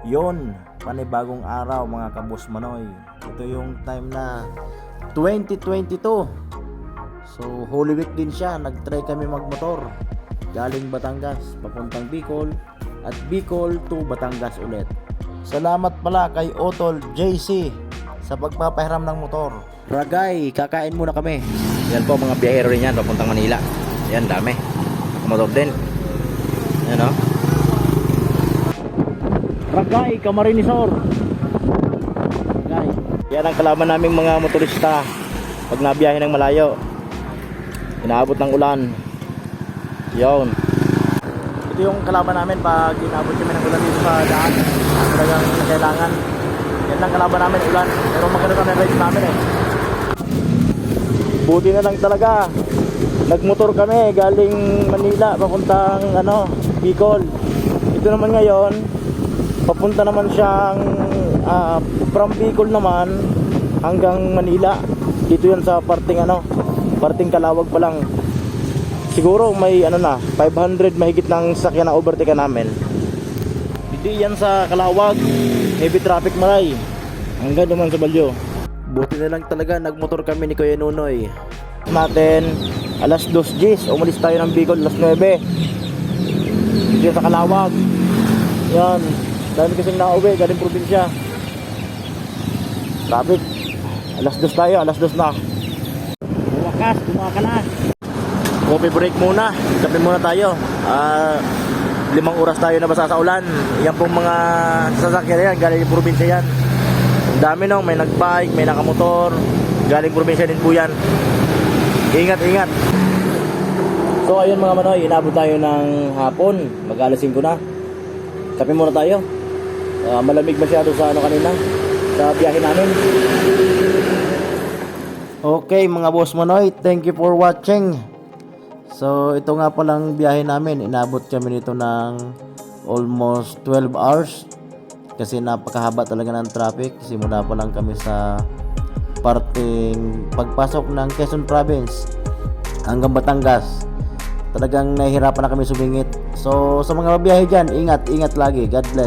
Yon, panibagong araw mga kabos Manoy. Ito yung time na 2022. So Holy Week din siya, nag-try kami magmotor. Galing Batangas, papuntang Bicol at Bicol to Batangas ulit. Salamat pala kay Otol JC sa pagpapahiram ng motor. Ragay, kakain muna kami. Yan po mga biyahero rin yan papuntang Manila. Yan dami. Motor din. Yan o. Ragay, Camarinesor. Ragay. Yan ang kalaban naming mga motorista pag nabiyahe ng malayo. Inaabot ng ulan. Yon. Ito yung kalaban namin pag inabot kami ng ulan dito sa daan. Talagang kailangan. Yan lang kalaban namin, ulan. Pero maganda na ride namin eh. Buti na lang talaga. Nagmotor kami galing Manila papuntang Bicol. Ito naman ngayon papunta naman siyang from Bicol naman hanggang Manila. Dito yan sa parting Calawag pa lang. Siguro may 500 mahigit ng sakyan na overtake namin. Hindi yan sa Calawag, heavy traffic maray. Hanggang naman sa Balyo. Buti na lang talaga nagmotor kami ni Kuya Nunoy. Natin alas 2 Gs, umalis tayo ng Bicol alas 9. Dito sa Calawag. Yan, dahil kasing nauwi galing probinsya. Traffic. Alas 2 tayo, alas 2 na. Wakas, tumaka na. Coffee break muna. Kape muna tayo. 5 oras tayo nabasa sa ulan. Yan pong mga sasakyan yan, galing probinsya yan. Ang dami nung, may nagbike, may nakamotor. Galing probinsya din po yan. Ingat, ingat. So ayun mga Manoy, inabot tayo ng hapon. Mag-alas 5 na. Kape muna tayo. Malamig masyado sa kanina, sa biyahe namin. Okay mga boss Manoy, thank you for watching. So ito nga palang biyahe namin. Inabot kami nito ng almost 12 hours. Kasi napakahaba talaga ng traffic. Simula pa lang kami sa parting pagpasok ng Quezon Province hanggang Batangas. Talagang nahihirapan na kami sumingit. So sa mga biyahe dyan, ingat lagi. God bless.